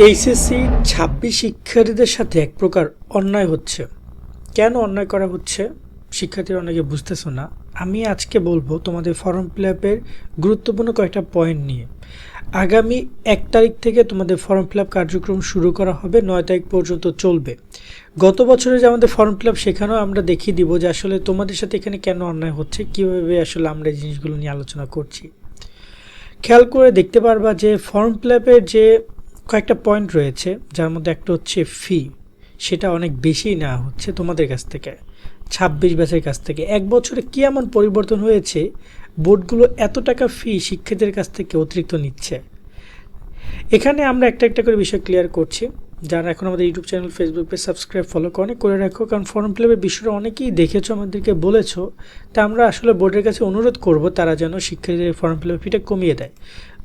HSC ২৬ শিক্ষার্থীদের সাথে এক প্রকার অন্যায় হচ্ছে। কেন অন্যায় করা হচ্ছে শিক্ষার্থীরা অনেকে বুঝতেছো না। আমি আজকে বলবো তোমাদের ফর্ম ফিল আপের গুরুত্বপূর্ণ কয়েকটা পয়েন্ট নিয়ে। আগামী ১ তারিখ থেকে তোমাদের ফর্ম ফিল আপ কার্যক্রম শুরু করা হবে, ৯ তারিখ পর্যন্ত চলবে। গত বছরে যে আমাদের ফর্ম ফিল আপ সেখানেও আমরা দেখিয়ে দিব যে আসলে তোমাদের সাথে এখানে কেন অন্যায় হচ্ছে, কীভাবে আসলে আমরা এই জিনিসগুলো নিয়ে আলোচনা করছি। খেয়াল করে দেখতে পারবা যে ফর্ম ফিল আপের যে কয়েকটা পয়েন্ট রয়েছে, যার মধ্যে একটা হচ্ছে ফি, সেটা অনেক বেশি নেওয়া হচ্ছে তোমাদের কাছ থেকে, ২৬ ব্যাচের কাছ থেকে। এক বছরে কী এমন পরিবর্তন হয়েছে বোর্ডগুলো এত টাকা ফি শিক্ষার্থীদের কাছ থেকে অতিরিক্ত নিচ্ছে। এখানে আমরা একটা একটা করে বিষয় ক্লিয়ার করছি। যারা এখন আমাদের YouTube channel, Facebook page subscribe follow করে রাখো, কারণ ফর্ম ফিল আপের বিষয়টা অনেকেই দেখেছো, আমাদেরকে বলেছো। তা আমরা আসলে বোর্ডের কাছে অনুরোধ করব তারা যেন শিক্ষার্থীদের ফর্ম ফিল আপ ফিটা কমিয়ে দেয়।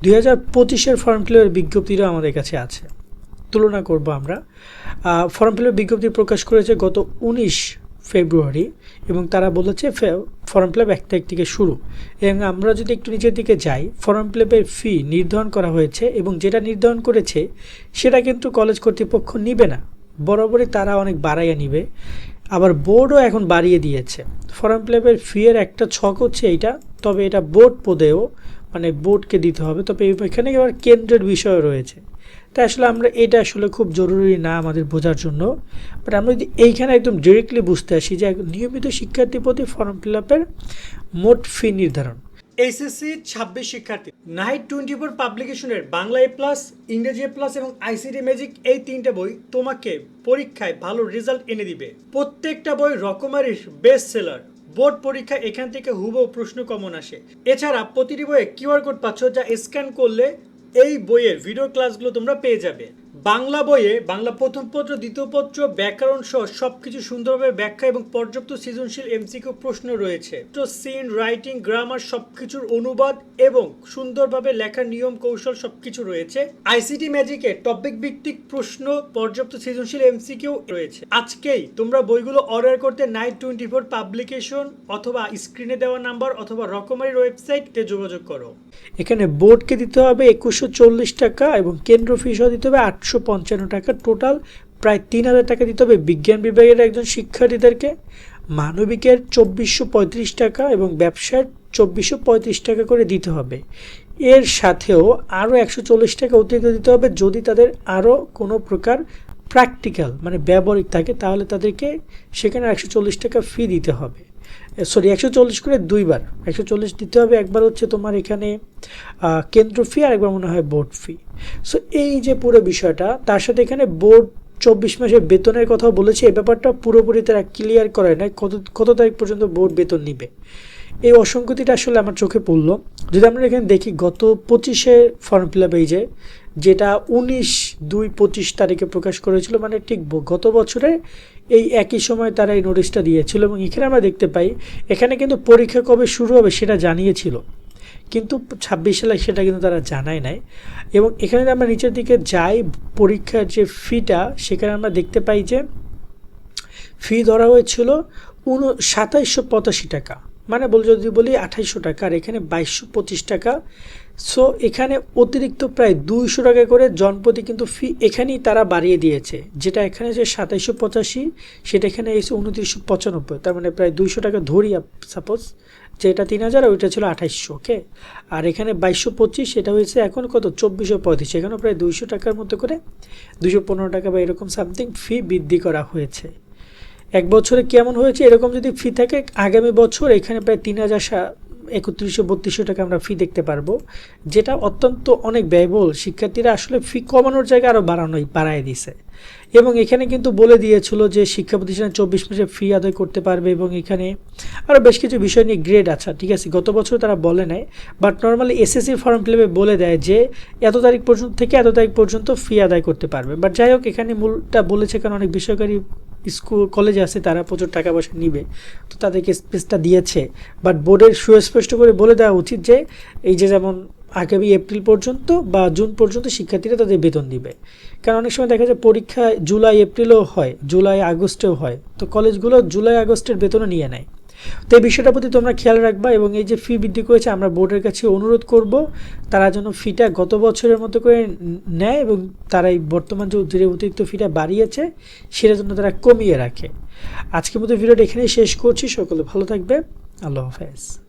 ২০২৫-এর ফর্ম ফিল আপের বিজ্ঞপ্তিটাও আমাদের কাছে আছে, তুলনা করব আমরা। ফর্ম ফিল আপ বিজ্ঞপ্তি প্রকাশ করেছে গত ১৯ ফেব্রুয়ারি এবং তারা বলেছে ফর্ম ফিল আপ ১ তারিখ থেকে শুরু। এবং আমরা যদি একটু নিচের দিকে যাই, ফর্ম ফিল আপের ফি নির্ধারণ করা হয়েছে এবং যেটা নির্ধারণ করেছে সেটা কিন্তু কলেজ কর্তৃপক্ষ নিবে না, বরাবরই তারা অনেক বাড়াইয়া নিবে। আবার বোর্ডও এখন বাড়িয়ে দিয়েছে। ফর্ম ফিল আপের ফি এর একটা ছক হচ্ছে এইটা, তবে এটা বোর্ড পদেও, মানে বোর্ডকে দিতে হবে। তবে এখানে এবার কেন্দ্রের বিষয় রয়েছে, তাই আসলে আমরা এটা আসলে খুব জরুরি না আমাদের বোঝার জন্য। বাট আমরা যদি এইখানে একদম ডিরেক্টলি বুঝতে আসি যে নিয়মিত শিক্ষার্থী প্রতি ফর্ম ফিল আপের মোট ফি নির্ধারণ। এইচএসসি ২৬ শিক্ষার্থী নাইট 24 পাবলিকেশনের বাংলা এ প্লাস, ইংরেজি এ প্লাস এবং আইসিটি ম্যাজিক, এই 3টে বই তোমাকে পরীক্ষায় ভালো রেজাল্ট এনে দিবে। প্রত্যেকটা বই রকমারির বেস্ট সেলার। বোর্ড পরীক্ষা এখান থেকে হুবহু প্রশ্ন কমন আসে। এছাড়া প্রতিটি বইয়ে কিউআর কোড পাচ্ছ, যা স্ক্যান করলে এই বইয়ের ভিডিও ক্লাসগুলো তোমরা পেয়ে যাবে। বাংলা বইয়ে বাংলা প্রথম পত্র, দ্বিতীয় পত্র, ব্যাকরণ সহ সবকিছু সুন্দরভাবে ব্যাখ্যা এবং পর্যাপ্ত সৃজনশীল এমসিকিউ প্রশ্ন রয়েছে। তো সিন, রাইটিং, গ্রামার সবকিছুর অনুবাদ এবং সুন্দরভাবে লেখার নিয়ম কৌশল সবকিছু রয়েছে। আইসিটি ম্যাজিকে টপিক ভিত্তিক প্রশ্ন, পর্যাপ্ত সৃজনশীল এমসিকিউ রয়েছে। আজকেই তোমরা বইগুলো অর্ডার করতে নাইট 24 পাবলিকেশন অথবা স্ক্রিনে দেওয়া নাম্বার অথবা রকমারির ওয়েবসাইটে যোগাযোগ করো। এখানে বোর্ডকে দিতে হবে ২১৪০ টাকা এবং কেন্দ্র ফিসও দিতে হবে ৮৫৫ টাকা। টোটাল প্রায় ৩০০০ টাকা দিতে হবে বিজ্ঞান বিভাগের একজন শিক্ষার্থীদেরকে, মানবিকের ২৪৩৫ টাকা এবং ব্যবসার ২৪৩৫ টাকা করে দিতে হবে। এর সাথেও আরও ১৪০ টাকা অতিরিক্ত দিতে হবে যদি তাদের আরও কোনো প্রকার প্র্যাকটিক্যাল মানে ব্যবহারিক থাকে, তাহলে তাদেরকে সেখানে ১৪০ টাকা ফি দিতে হবে। ১৪০ করে দুইবার, ১৪০ দিতে হবে। একবার হচ্ছে তোমার এখানে কেন্দ্র ফি, আর একবার মনে হয় বোর্ড ফি। সো এই যে পুরো বিষয়টা, তার সাথে এখানে বোর্ড ২৪ মাসের বেতনের কথাও বলেছে। এই ব্যাপারটা পুরোপুরি তারা ক্লিয়ার করে নাই, কত তারিখ পর্যন্ত বোর্ড বেতন নিবে। এই অসঙ্গতিটা আসলে আমার চোখে পড়লো। যদি আমরা এখানে দেখি গত ২৫-এ ফর্ম ফিল আপ, এই যেটা ১৯/২/২৫ তারিখে প্রকাশ করেছিল, মানে ঠিক গত বছরে এই একই সময় তারা এই নোটিশটা দিয়েছিল। এবং এখানে আমরা দেখতে পাই এখানে কিন্তু পরীক্ষা কবে শুরু হবে সেটা জানিয়েছিল, কিন্তু ২৬ সালে সেটা কিন্তু তারা জানায় নাই। এবং এখানে আমরা নিচের দিকে যাই, পরীক্ষার যে ফিটা, সেখানে আমরা দেখতে পাই যে ফি ধরা হয়েছিল ২৭৮৫ টাকা, মানে যদি বলি ২৮০০ টাকা, আর এখানে ২২২৫ টাকা। সো এখানে অতিরিক্ত প্রায় ২০০ টাকা করে জনপ্রতি কিন্তু ফি এখানেই তারা বাড়িয়ে দিয়েছে। যেটা এখানে যে ২৭৮৫, সেটা এখানে এসে ২৯৯৫, তার মানে প্রায় ২০০ টাকা ধরি সাপোজ, যেটা ৩০০০ আর ওইটা ছিল ২৮০০। ওকে, আর এখানে ২২২৫, সেটা হয়েছে এখন কত ২৪৩৫, এখানেও প্রায় ২০০ টাকার মতো করে ২১৫ টাকা বা এরকম সামথিং ফি বৃদ্ধি করা হয়েছে। এক বছরে কেমন হয়েছে, এরকম যদি ফি থাকে আগামী বছর এখানে প্রায় ৩,৩১-৩২০০ টাকা আমরা ফি দেখতে পারবো, যেটা অত্যন্ত অনেক ব্যয়বহুল। শিক্ষার্থীরা আসলে ফি কমানোর জায়গায় আরও বাড়ায় দিছে। এবং এখানে কিন্তু বলে দিয়েছিল যে শিক্ষা প্রতিষ্ঠানে ২৪ মাসে ফি আদায় করতে পারবে, এবং এখানে আরও বেশ কিছু বিষয় নিয়ে গ্রেড আছে। ঠিক আছে, গত বছর তারা বলে নেয়, but normally SSC form fill আপে বলে দেয় যে এত তারিখ পর্যন্ত থেকে এত তারিখ পর্যন্ত ফি আদায় করতে পারবে। বাট যাই হোক, এখানে মূলটা বলেছে, কারণ অনেক বেসরকারি স্কুল কলেজে আছে, তারা প্রচুর টাকা পয়সা নিবে, তো তাদেরকে স্পেসটা দিয়েছে। বাট বোর্ডের সুস্পষ্ট করে বলে দেওয়া উচিত যে এই যে যেমন আগামী এপ্রিল পর্যন্ত বা জুন পর্যন্ত শিক্ষার্থীরা তাদের বেতন দিবে। কারণ অনেক সময় দেখা যায় পরীক্ষা জুলাই এপ্রিলেও হয়, জুলাই আগস্টেও হয়, তো কলেজগুলো জুলাই আগস্টের বেতনও নিয়ে নেয়। তো এই বিষয়টার প্রতি তোমরা খেয়াল রাখবা এবং এই যে ফি বৃদ্ধি করেছে আমরা বোর্ডের কাছে অনুরোধ করব তারা যেন ফিটা গত বছরের মতো করে নেয় এবং তারা এই বর্তমান যে অতিরিক্ত ফিটা বাড়িয়েছে সেটা জন্য তারা কমিয়ে রাখে। আজকের মতো ভিডিওটা এখানেই শেষ করছি। সকলে ভালো থাকবে। আল্লাহ হাফেজ।